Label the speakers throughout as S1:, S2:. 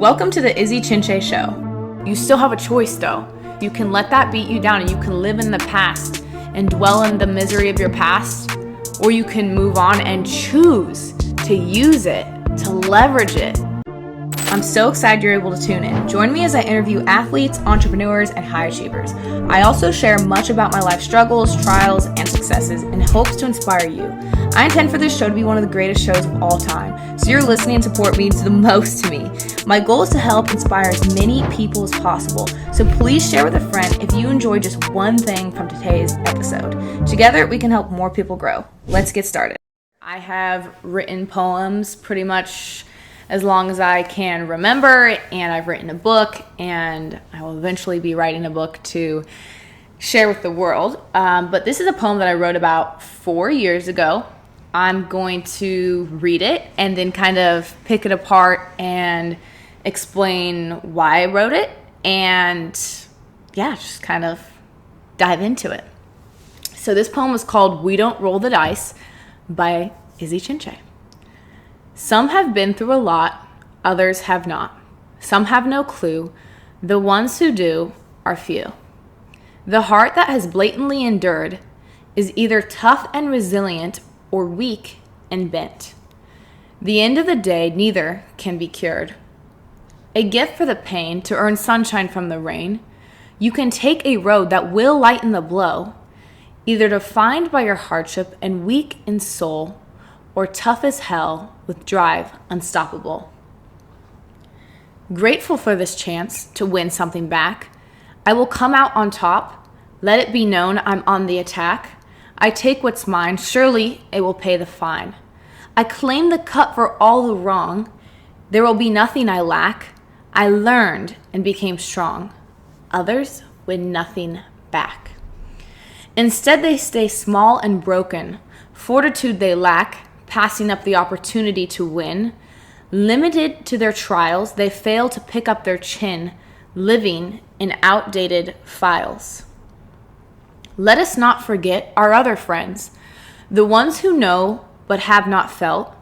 S1: Welcome to the Izzy Chinche Show. You still have a choice though. You can let that beat you down and you can live in the past and dwell in the misery of your past, or you can move on and choose to use it, to leverage it. I'm so excited you're able to tune in. Join me as I interview athletes, entrepreneurs, and high achievers. I also share much about my life struggles, trials, and successes in hopes to inspire you. I intend for this show to be one of the greatest shows of all time, so your listening and support means the most to me. My goal is to help inspire as many people as possible, so please share with a friend if you enjoy just one thing from today's episode. Together, we can help more people grow. Let's get started. I have written poems pretty much as long as I can remember, and I've written a book, and I will eventually be writing a book to share with the world. But this is a poem that I wrote about 4 years ago. I'm going to read it and then kind of pick it apart and explain why I wrote it, and just kind of dive into it. So this poem was called "We Don't Roll the Dice" by Izzy Chinche. Some have been through a lot, others have not. Some have no clue, the ones who do are few. The heart that has blatantly endured is either tough and resilient or weak and bent. The end of the day, neither can be cured. A gift for the pain to earn sunshine from the rain. You can take a road that will lighten the blow, either defined by your hardship and weak in soul, or tough as hell with drive unstoppable. Grateful for this chance to win something back, I will come out on top. Let it be known I'm on the attack. I take what's mine, surely it will pay the fine. I claim the cut for all the wrong. There will be nothing I lack. I learned and became strong. Others win nothing back. Instead, they stay small and broken. Fortitude they lack, passing up the opportunity to win. Limited to their trials, they fail to pick up their chin, living in outdated files. Let us not forget our other friends, the ones who know but have not felt.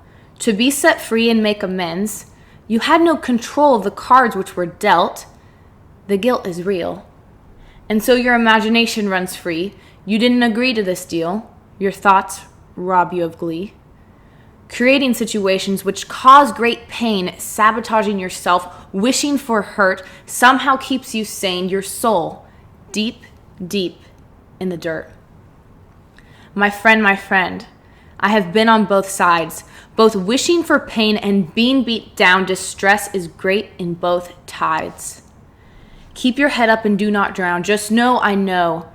S1: To be set free and make amends, you had no control of the cards which were dealt. The guilt is real, and so your imagination runs free. You didn't agree to this deal. Your thoughts rob you of glee. Creating situations which cause great pain, sabotaging yourself, wishing for hurt, somehow keeps you sane, your soul deep, deep in the dirt. My friend, I have been on both sides, both wishing for pain and being beat down. Distress is great in both tides. Keep your head up and do not drown. Just know I know,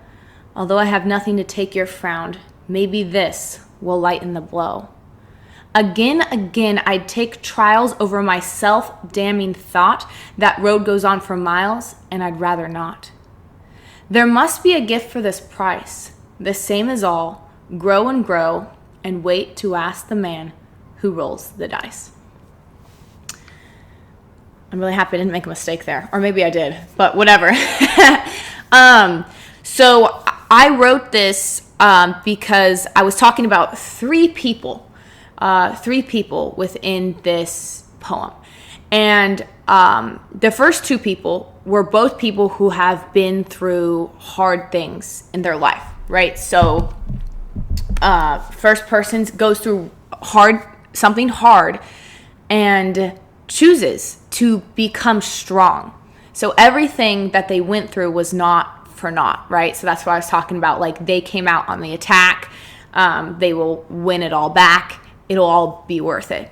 S1: although I have nothing to take your frown, maybe this will lighten the blow. Again, I'd take trials over my self-damning thought. That road goes on for miles, and I'd rather not. There must be a gift for this price, the same as all. Grow and grow, and wait to ask the man who rolls the dice. I'm really happy I didn't make a mistake there, or maybe I did, but whatever. So I wrote this because I was talking about three people within this poem. And the first two people were both people who have been through hard things in their life, right? So first person goes through something hard and chooses to become strong. So everything that they went through was not for naught, right? So that's what I was talking about. Like, they came out on the attack. They will win it all back. It'll all be worth it.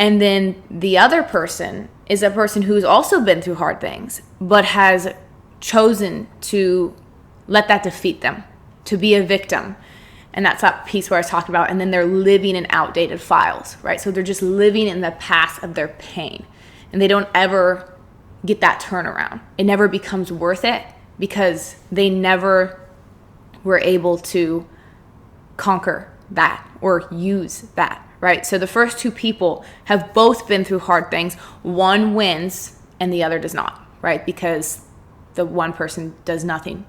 S1: And then the other person is a person who's also been through hard things, but has chosen to let that defeat them, to be a victim. And that's that piece where I was talking about. And then they're living in outdated files, right? So they're just living in the past of their pain. And they don't ever get that turnaround. It never becomes worth it because they never were able to conquer that or use that. Right? So the first two people have both been through hard things. One wins and the other does not, right? Because the one person does nothing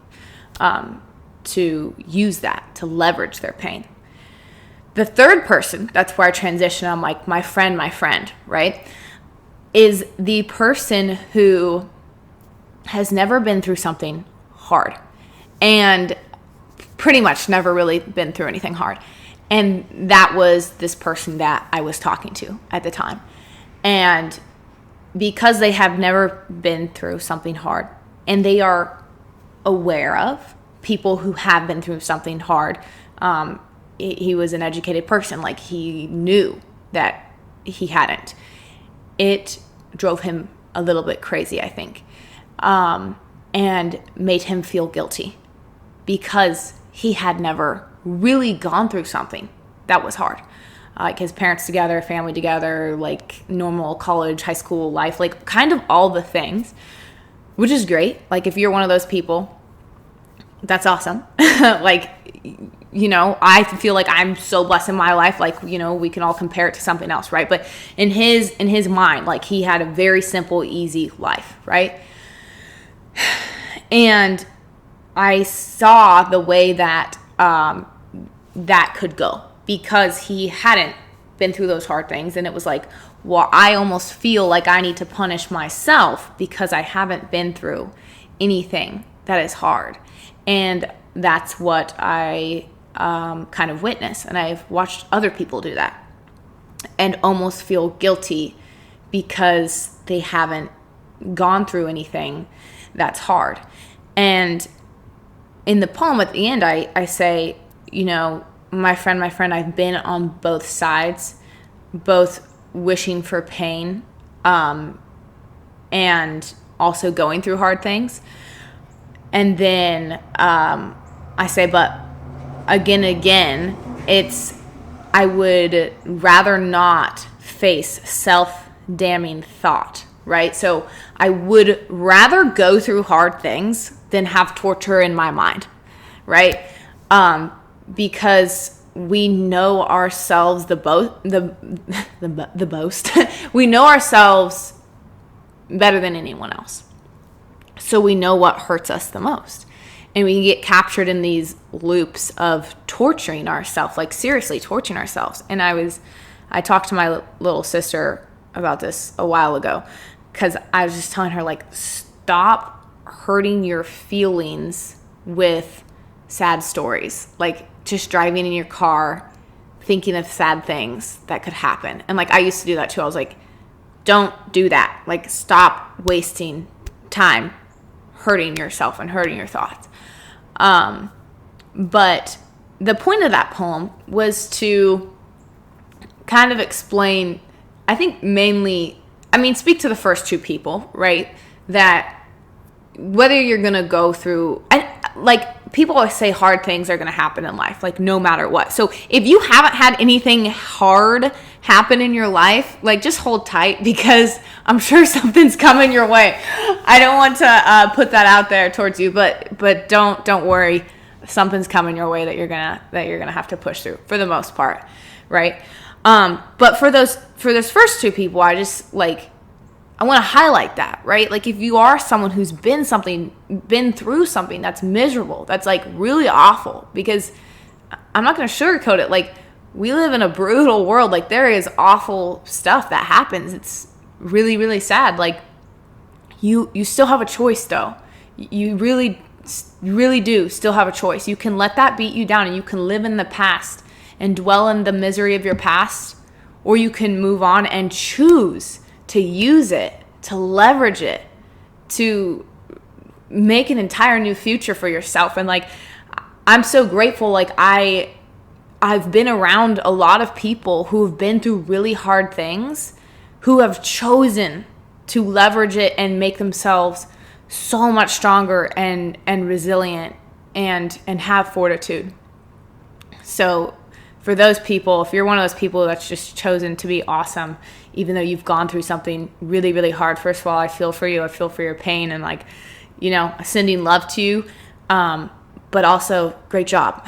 S1: to use that, to leverage their pain. The third person, that's where I transition. I'm like, my friend, right? is the person who has never been through something hard and pretty much never really been through anything hard. And that was this person that I was talking to at the time. And because they have never been through something hard and they are aware of people who have been through something hard, he was an educated person. Like, he knew that he hadn't. It drove him a little bit crazy, I think, and made him feel guilty because he had never really gone through something that was hard. Like his parents together, family together, like normal college, high school life, like kind of all the things, which is great. Like, if you're one of those people, that's awesome. Like, you know, I feel like I'm so blessed in my life. Like, you know, we can all compare it to something else, right? But in his mind, like, he had a very simple, easy life, right? And I saw the way that that could go because he hadn't been through those hard things. And it was like, well, I almost feel like I need to punish myself because I haven't been through anything that is hard. And that's what I kind of witness. And I've watched other people do that and almost feel guilty because they haven't gone through anything that's hard. And in the poem at the end, I say, you know, my friend, I've been on both sides, both wishing for pain and also going through hard things. And then I say, but again, I would rather not face self-damning thought, right? So I would rather go through hard things than have torture in my mind, right? Because we know ourselves the most. We know ourselves better than anyone else. So we know what hurts us the most. And we can get captured in these loops of torturing ourselves, like seriously torturing ourselves. And I talked to my little sister about this a while ago because I was just telling her, like, stop hurting your feelings with sad stories. Like, just driving in your car thinking of sad things that could happen. And like, I used to do that too. I was like, don't do that. Like, stop wasting time hurting yourself and hurting your thoughts. But the point of that poem was to kind of explain, I think mainly, speak to the first two people, right? That whether you're going to go through, and like, people always say hard things are going to happen in life, like no matter what. So if you haven't had anything hard happen in your life, like, just hold tight because I'm sure something's coming your way. I don't want to put that out there towards you, but don't worry. Something's coming your way that you're gonna have to push through for the most part, right? But for those first two people, I want to highlight that, right? Like, if you are someone who's been through something that's miserable, that's like really awful, because I'm not going to sugarcoat it. Like, we live in a brutal world. Like, there is awful stuff that happens. It's really, really sad. Like, you still have a choice though. You really do still have a choice. You can let that beat you down and you can live in the past and dwell in the misery of your past, or you can move on and choose to use it, to leverage it, to make an entire new future for yourself. And like, I'm so grateful. Like, I've been around a lot of people who have been through really hard things, who have chosen to leverage it and make themselves so much stronger and resilient and have fortitude. So for those people, if you're one of those people that's just chosen to be awesome, even though you've gone through something really, really hard, first of all, I feel for you. I feel for your pain, and like, you know, sending love to you. But also, great job.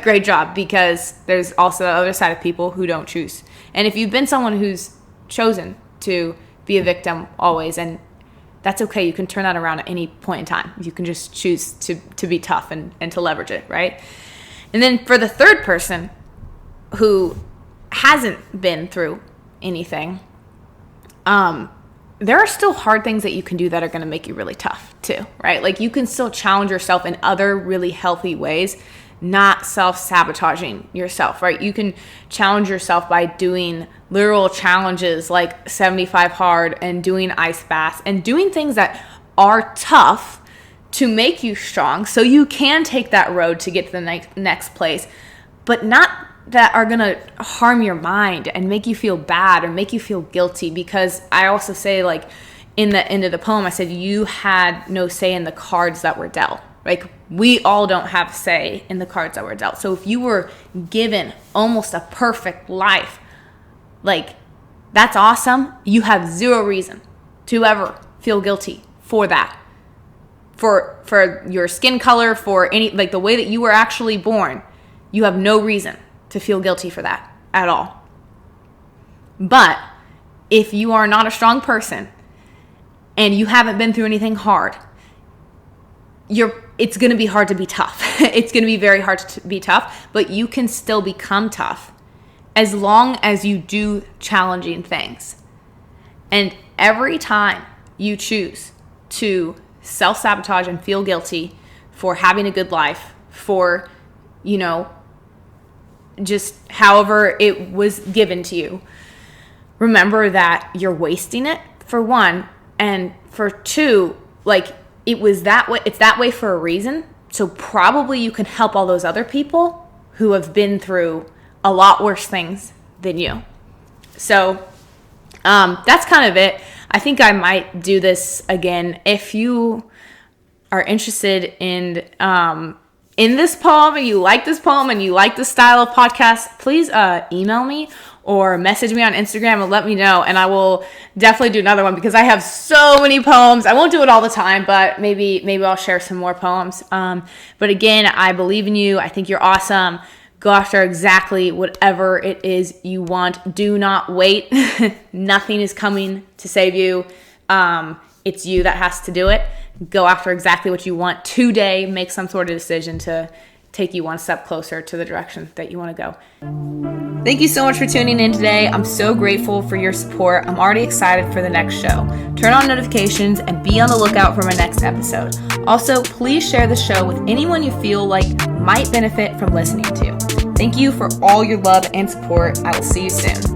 S1: Great job, because there's also the other side of people who don't choose. And if you've been someone who's chosen to be a victim always, and that's okay. You can turn that around at any point in time. You can just choose to be tough and to leverage it, right? And then for the third person who hasn't been through anything, there are still hard things that you can do that are going to make you really tough too, right? Like you can still challenge yourself in other really healthy ways, not self-sabotaging yourself, right? You can challenge yourself by doing literal challenges like 75 hard and doing ice baths and doing things that are tough to make you strong so you can take that road to get to the next place, but not that are going to harm your mind and make you feel bad or make you feel guilty. Because I also say, like, in the end of the poem, I said, you had no say in the cards that were dealt. Like, we all don't have say in the cards that were dealt. So if you were given almost a perfect life, like, that's awesome. You have zero reason to ever feel guilty for that. For your skin color, for any, like, the way that you were actually born, you have no reason to feel guilty for that at all. But if you are not a strong person and you haven't been through anything hard, it's going to be hard to be tough. It's going to be very hard to be tough, but you can still become tough as long as you do challenging things. And every time you choose to self-sabotage and feel guilty for having a good life, for, you know, just however it was given to you, remember that you're wasting it, for one, and for two, like, it's that way for a reason. So probably you can help all those other people who have been through a lot worse things than you. So that's kind of it. I think I might do this again. If you are interested in this poem and you like this poem and you like this style of podcast, please email me or message me on Instagram and let me know, and I will definitely do another one because I have so many poems. I won't do it all the time, but maybe I'll share some more poems. But again, I believe in you. I think you're awesome. Go after exactly whatever it is you want. Do not wait. Nothing is coming to save you. It's you that has to do it. Go after exactly what you want today. Make some sort of decision to take you one step closer to the direction that you want to go. Thank you so much for tuning in today. I'm so grateful for your support. I'm already excited for the next show. Turn on notifications and be on the lookout for my next episode. Also, please share the show with anyone you feel like might benefit from listening to. Thank you for all your love and support. I will see you soon.